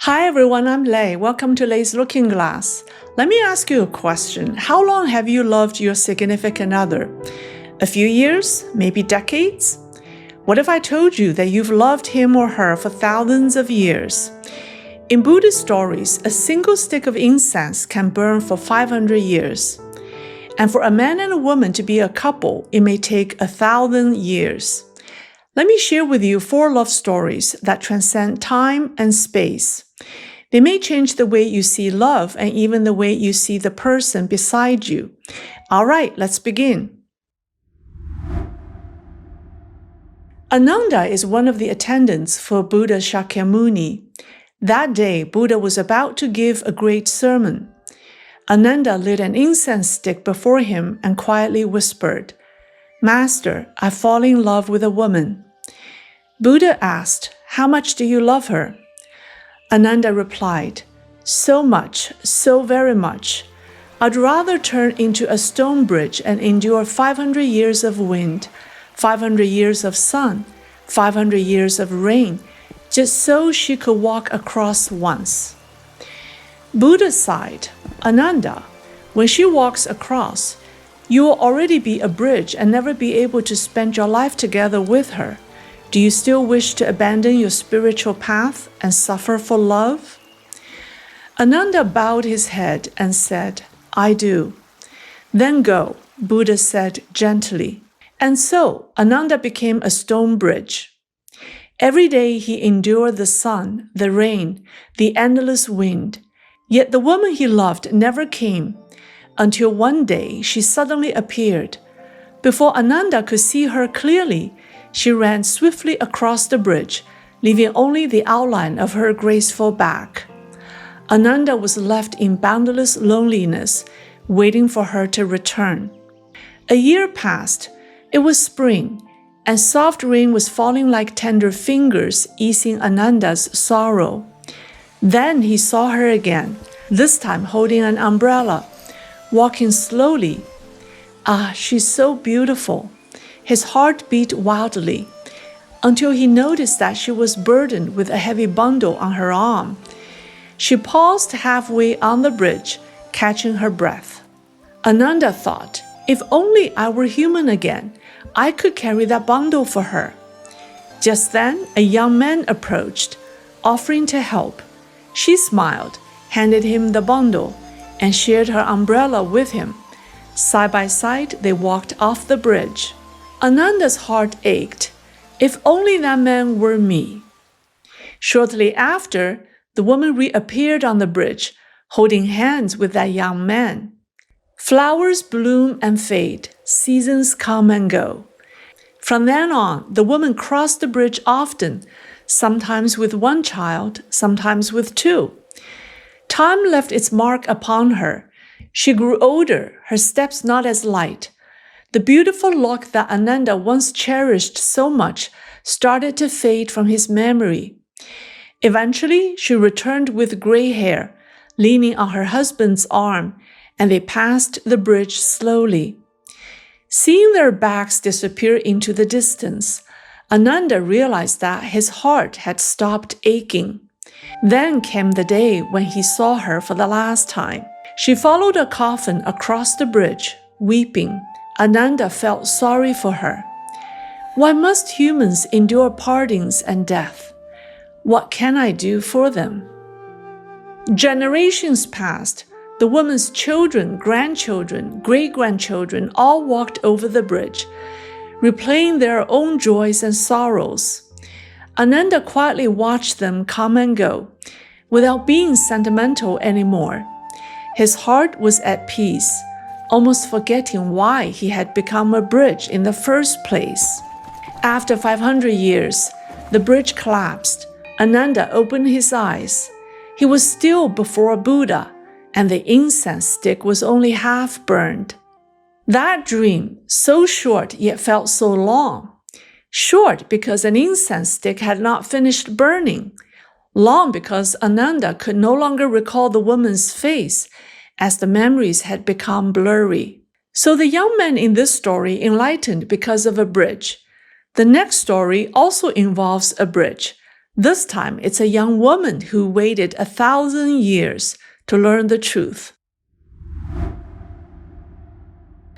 Hi everyone, I'm Lei. Welcome to Lei's Looking Glass. Let me ask you a question. How long have you loved your significant other? A few years? Maybe decades? What if I told you that you've loved him or her for thousands of years? In Buddhist stories, a single stick of incense can burn for 500 years. And for a man and a woman to be a couple, it may take 1,000 years. Let me share with you 4 love stories that transcend time and space. They may change the way you see love and even the way you see the person beside you. All right, let's begin. Ananda is one of the attendants for Buddha Shakyamuni. That day, Buddha was about to give a great sermon. Ananda lit an incense stick before him and quietly whispered, "Master, I've fallen in love with a woman." Buddha asked, "How much do you love her?" Ananda replied, "So much, so very much. I'd rather turn into a stone bridge and endure 500 years of wind, 500 years of sun, 500 years of rain, just so she could walk across once." Buddha sighed, "Ananda, when she walks across, you will already be a bridge and never be able to spend your life together with her. Do you still wish to abandon your spiritual path and suffer for love?" Ananda bowed his head and said, "I do." "Then go," Buddha said gently. And so Ananda became a stone bridge. Every day he endured the sun, the rain, the endless wind. Yet the woman he loved never came, until one day she suddenly appeared. Before Ananda could see her clearly, she ran swiftly across the bridge, leaving only the outline of her graceful back. Ananda was left in boundless loneliness, waiting for her to return. A year passed. It was spring, and soft rain was falling like tender fingers, easing Ananda's sorrow. Then he saw her again, this time holding an umbrella, walking slowly. Ah, she's so beautiful. His heart beat wildly, until he noticed that she was burdened with a heavy bundle on her arm. She paused halfway on the bridge, catching her breath. Ananda thought, if only I were human again, I could carry that bundle for her. Just then, a young man approached, offering to help. She smiled, handed him the bundle, and shared her umbrella with him. Side by side, they walked off the bridge. Ananda's heart ached. If only that man were me. Shortly after, the woman reappeared on the bridge, holding hands with that young man. Flowers bloom and fade, seasons come and go. From then on, the woman crossed the bridge often, sometimes with one child, sometimes with 2. Time left its mark upon her. She grew older, her steps not as light. The beautiful look that Ananda once cherished so much started to fade from his memory. Eventually, she returned with gray hair, leaning on her husband's arm, and they passed the bridge slowly. Seeing their backs disappear into the distance, Ananda realized that his heart had stopped aching. Then came the day when he saw her for the last time. She followed a coffin across the bridge, weeping. Ananda felt sorry for her. Why must humans endure partings and death? What can I do for them? Generations passed. The woman's children, grandchildren, great-grandchildren all walked over the bridge, replaying their own joys and sorrows. Ananda quietly watched them come and go, without being sentimental anymore. His heart was at peace, almost forgetting why he had become a bridge in the first place. After 500 years, the bridge collapsed. Ananda opened his eyes. He was still before Buddha, and the incense stick was only half burned. That dream, so short yet felt so long. Short because an incense stick had not finished burning. Long because Ananda could no longer recall the woman's face, as the memories had become blurry. So the young man in this story enlightened because of a bridge. The next story also involves a bridge, This time, it's a young woman who waited 1,000 years to learn the truth.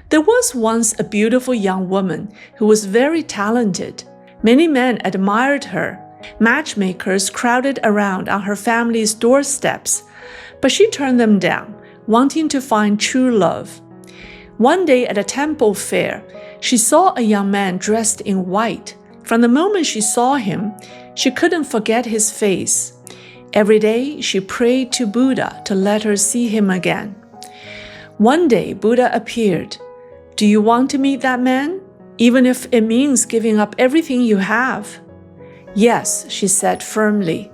There was once a beautiful young woman who was very talented. Many men admired her. Matchmakers crowded around on her family's doorsteps, but she turned them down, wanting to find true love. One day at a temple fair, she saw a young man dressed in white. From the moment she saw him, she couldn't forget his face. Every day, she prayed to Buddha to let her see him again. One day, Buddha appeared. Do you want to meet that man, even if it means giving up everything you have? Yes, she said firmly.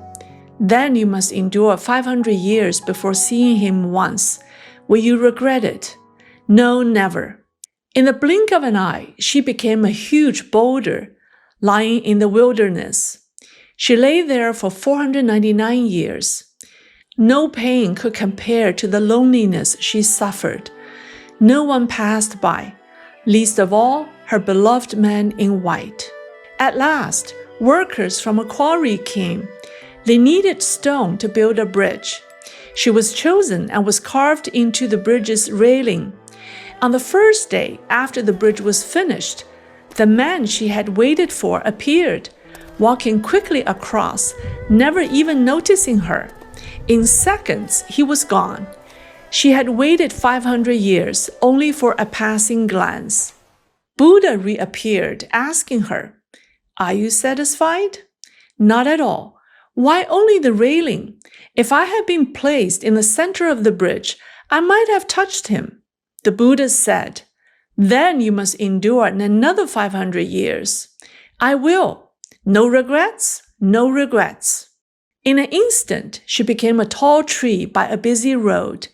Then you must endure 500 years before seeing him once. Will you regret it? No, never. In the blink of an eye, she became a huge boulder lying in the wilderness. She lay there for 499 years. No pain could compare to the loneliness she suffered. No one passed by, least of all her beloved man in white. At last, workers from a quarry came. They needed stone to build a bridge. She was chosen and was carved into the bridge's railing. On the first day after the bridge was finished, the man she had waited for appeared, walking quickly across, never even noticing her. In seconds, he was gone. She had waited 500 years only for a passing glance. Buddha reappeared, asking her, Are you satisfied? Not at all. Why only the railing? If I had been placed in the center of the bridge, I might have touched him. The Buddha said, Then you must endure another 500 years. I will. No regrets, no regrets. In an instant, she became a tall tree by a busy road.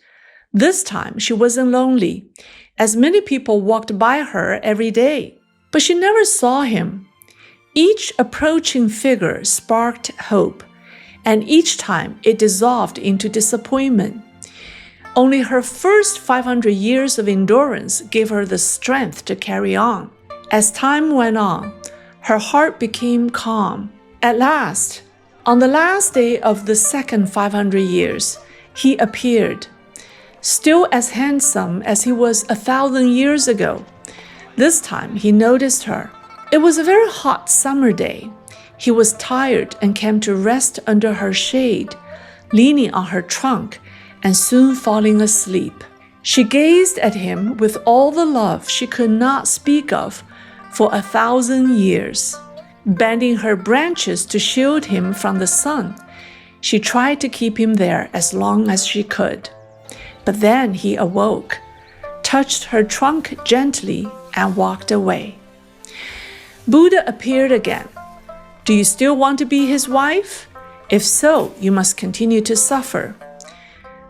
This time, she wasn't lonely, as many people walked by her every day. But she never saw him. Each approaching figure sparked hope, and each time it dissolved into disappointment. Only her first 500 years of endurance gave her the strength to carry on. As time went on, her heart became calm. At last, on the last day of the second 500 years, he appeared. Still as handsome as he was 1,000 years ago. This time he noticed her. It was a very hot summer day. He was tired and came to rest under her shade, leaning on her trunk and soon falling asleep. She gazed at him with all the love she could not speak of for 1,000 years. Bending her branches to shield him from the sun, she tried to keep him there as long as she could. But then he awoke, touched her trunk gently, and walked away. Buddha appeared again. Do you still want to be his wife? If so, you must continue to suffer.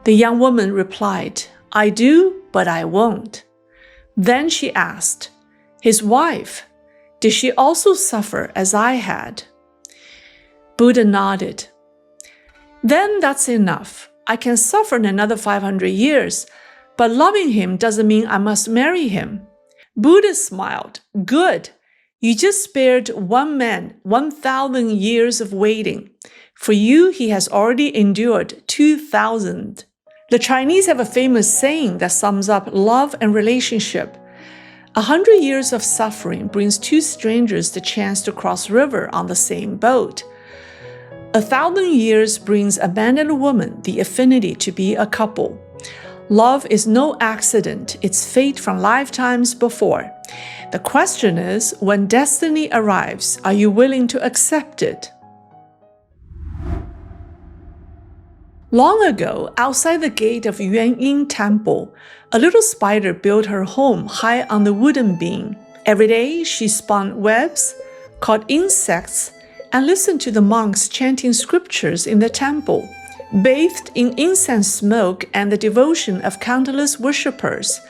The young woman replied, I do, but I won't. Then she asked, his wife, did she also suffer as I had? Buddha nodded. Then that's enough. I can suffer another 500 years, but loving him doesn't mean I must marry him. Buddha smiled. Good. You just spared one man 1,000 years of waiting. For you, he has already endured 2,000. The Chinese have a famous saying that sums up love and relationship. 100 years of suffering brings two strangers the chance to cross river on the same boat. 1,000 years brings a man and a woman the affinity to be a couple. Love is no accident, it's fate from lifetimes before. The question is, when destiny arrives, are you willing to accept it? Long ago, outside the gate of Yuanying Temple, a little spider built her home high on the wooden beam. Every day, she spun webs, caught insects, and listened to the monks chanting scriptures in the temple. Bathed in incense smoke and the devotion of countless worshippers,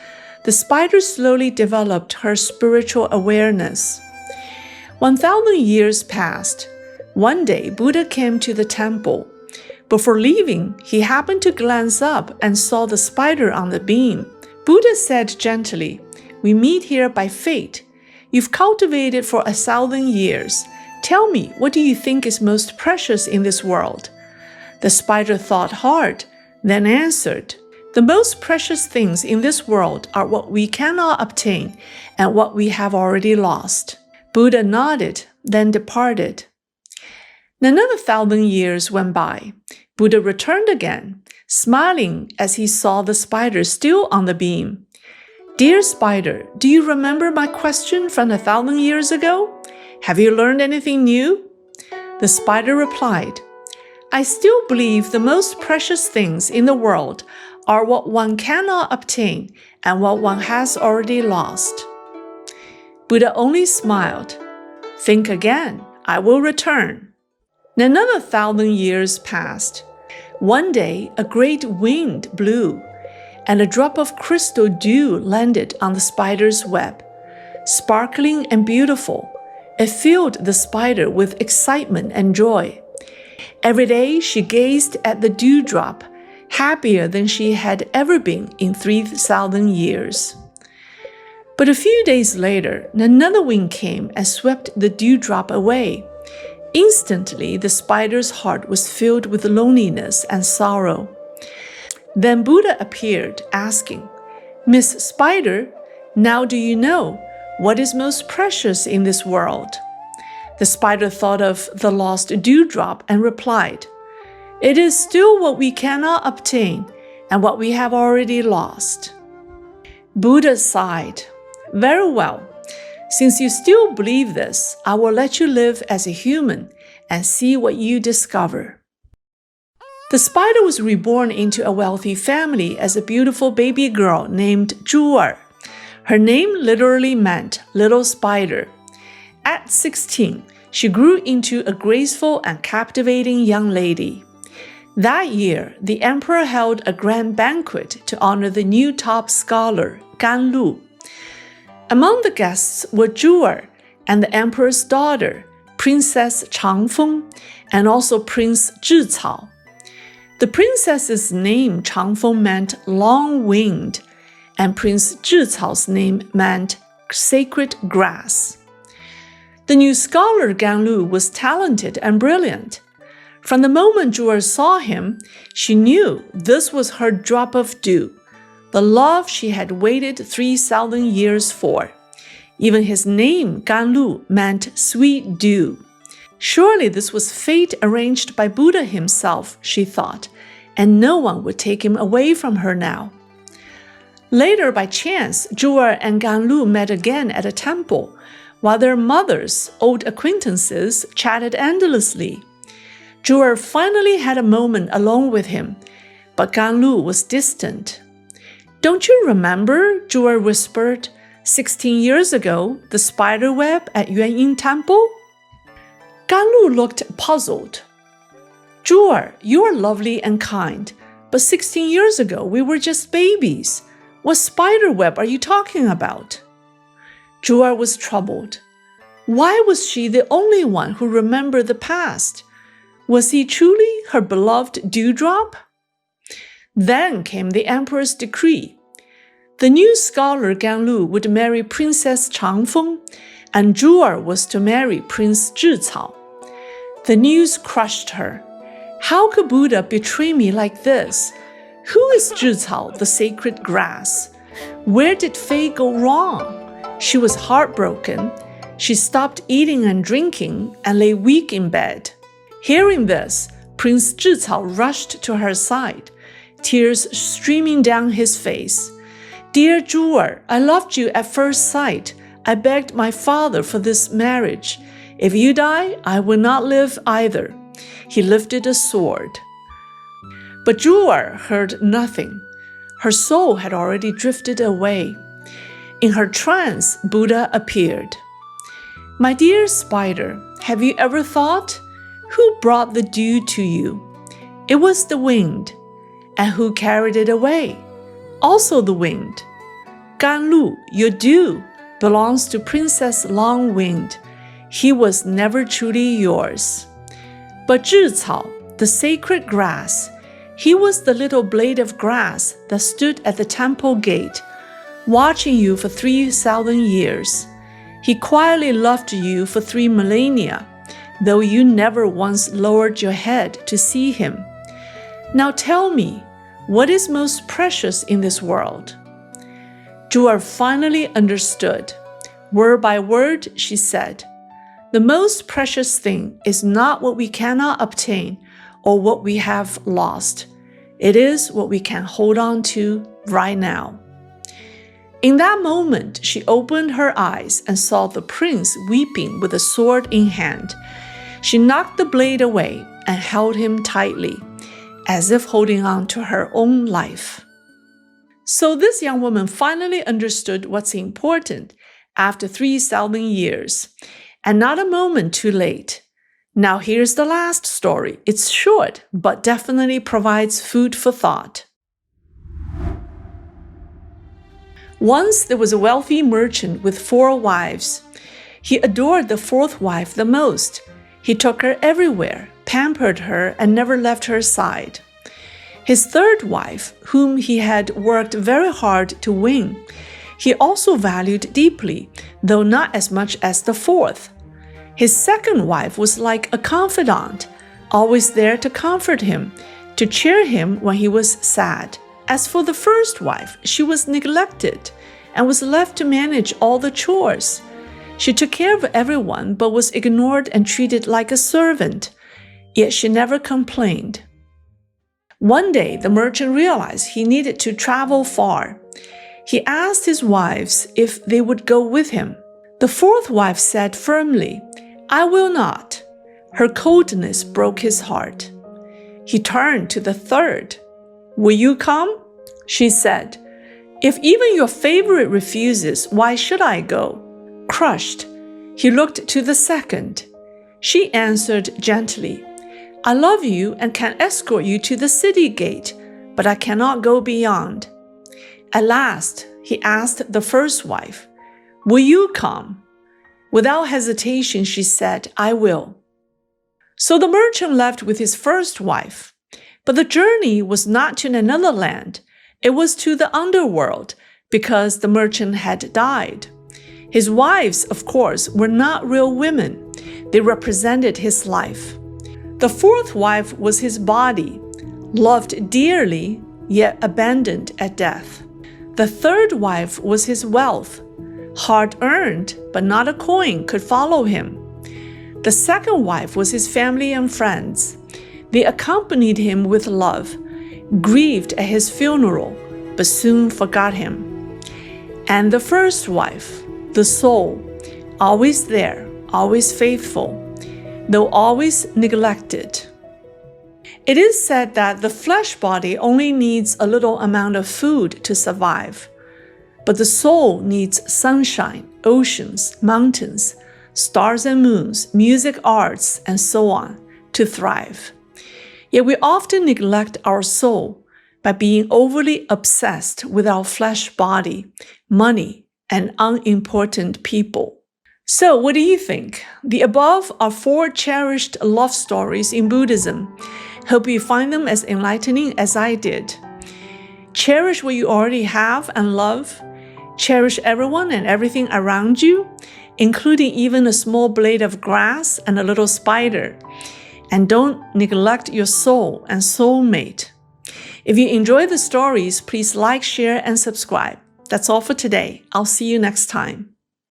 the spider slowly developed her spiritual awareness. 1,000 years passed. One day, Buddha came to the temple. Before leaving, he happened to glance up and saw the spider on the beam. Buddha said gently, We meet here by fate. You've cultivated for 1,000 years. Tell me, what do you think is most precious in this world? The spider thought hard, then answered, The most precious things in this world are what we cannot obtain and what we have already lost. Buddha nodded, then departed. Another 1,000 years went by. Buddha returned again, smiling as he saw the spider still on the beam. Dear spider, do you remember my question from 1,000 years ago? Have you learned anything new? The spider replied, I still believe the most precious things in the world are what one cannot obtain and what one has already lost. Buddha only smiled. Think again, I will return. Another 1,000 years passed. One day, a great wind blew, and a drop of crystal dew landed on the spider's web. Sparkling and beautiful, it filled the spider with excitement and joy. Every day she gazed at the dewdrop, happier than she had ever been in 3,000 years. But a few days later, another wind came and swept the dewdrop away. Instantly, the spider's heart was filled with loneliness and sorrow. Then Buddha appeared, asking, Miss Spider, now do you know what is most precious in this world? The spider thought of the lost dewdrop and replied, It is still what we cannot obtain and what we have already lost. Buddha sighed. Very well. Since you still believe this, I will let you live as a human and see what you discover. The spider was reborn into a wealthy family as a beautiful baby girl named Zhu. Her name literally meant little spider. At 16, she grew into a graceful and captivating young lady. That year, the emperor held a grand banquet to honor the new top scholar, Gan Lu. Among the guests were Zhu and the emperor's daughter, Princess Changfeng, and also Prince Zhicao. The princess's name Changfeng meant long-winged, and Prince Zhicao's name meant sacred grass. The new scholar Gan Lu was talented and brilliant. From the moment Zhu saw him, she knew this was her drop of dew, the love she had waited 3,000 years for. Even his name, Gan Lu, meant sweet dew. Surely this was fate arranged by Buddha himself, she thought, and no one would take him away from her now. Later, by chance, Zhu and Gan Lu met again at a temple, while their mothers, old acquaintances, chatted endlessly. Zhu finally had a moment alone with him, but Gan Lu was distant. Don't you remember, Zhu whispered, 16 years ago, the spider web at Yuanying Temple? Gan Lu looked puzzled. Zhu, you are lovely and kind, but 16 years ago we were just babies. What spider web are you talking about? Zhu was troubled. Why was she the only one who remembered the past? Was he truly her beloved dewdrop? Then came the emperor's decree. The new scholar Gan Lu would marry Princess Changfeng, and Zhu was to marry Prince Zhicao. The news crushed her. How could Buddha betray me like this? Who is Zhicao, the sacred grass? Where did fate go wrong? She was heartbroken. She stopped eating and drinking and lay weak in bed. Hearing this, Prince Zhicao rushed to her side, tears streaming down his face. Dear Zhu, I loved you at first sight. I begged my father for this marriage. If you die, I will not live either. He lifted a sword. But Zhu heard nothing. Her soul had already drifted away. In her trance, Buddha appeared. My dear spider, have you ever thought? Who brought the dew to you? It was the wind. And who carried it away? Also the wind. Gan Lu, your dew, belongs to Princess Long-Winged. He was never truly yours. But Zhicao, the sacred grass, he was the little blade of grass that stood at the temple gate, watching you for 3,000 years. He quietly loved you for 3 millennia. though you never once lowered your head to see him. Now tell me, what is most precious in this world?" Zhu finally understood. Word by word, she said, "The most precious thing is not what we cannot obtain or what we have lost. It is what we can hold on to right now." In that moment, she opened her eyes and saw the prince weeping with a sword in hand. She knocked the blade away and held him tightly, as if holding on to her own life. So this young woman finally understood what's important after 3,000 years, and not a moment too late. Now here's the last story. It's short, but definitely provides food for thought. Once there was a wealthy merchant with 4 wives. He adored the 4th wife the most. He took her everywhere, pampered her, and never left her side. His 3rd wife, whom he had worked very hard to win, he also valued deeply, though not as much as the 4th. His 2nd wife was like a confidant, always there to comfort him, to cheer him when he was sad. As for the 1st wife, she was neglected and was left to manage all the chores. She took care of everyone but was ignored and treated like a servant, yet she never complained. One day, the merchant realized he needed to travel far. He asked his wives if they would go with him. The 4th wife said firmly, "I will not." Her coldness broke his heart. He turned to the 3rd. "Will you come?" she said. "If even your favorite refuses, why should I go?" Crushed, he looked to the 2nd. She answered gently, "I love you and can escort you to the city gate, but I cannot go beyond." At last, he asked the 1st wife, "Will you come?" Without hesitation, she said, "I will." So the merchant left with his 1st wife. But the journey was not to another land. It was to the underworld, because the merchant had died. His wives, of course, were not real women. They represented his life. The 4th wife was his body, loved dearly, yet abandoned at death. The 3rd wife was his wealth, hard-earned, but not a coin could follow him. The 2nd wife was his family and friends. They accompanied him with love, grieved at his funeral, but soon forgot him. And the 1st wife, the soul, always there, always faithful, though always neglected. It is said that the flesh body only needs a little amount of food to survive, but the soul needs sunshine, oceans, mountains, stars and moons, music, arts, and so on to thrive. Yet we often neglect our soul by being overly obsessed with our flesh body, money, and unimportant people. So what do you think? The above are 4 cherished love stories in Buddhism. Hope you find them as enlightening as I did. Cherish what you already have and love. Cherish everyone and everything around you, including even a small blade of grass and a little spider. And don't neglect your soul and soulmate. If you enjoy the stories, please like, share, and subscribe. That's all for today. I'll see you next time.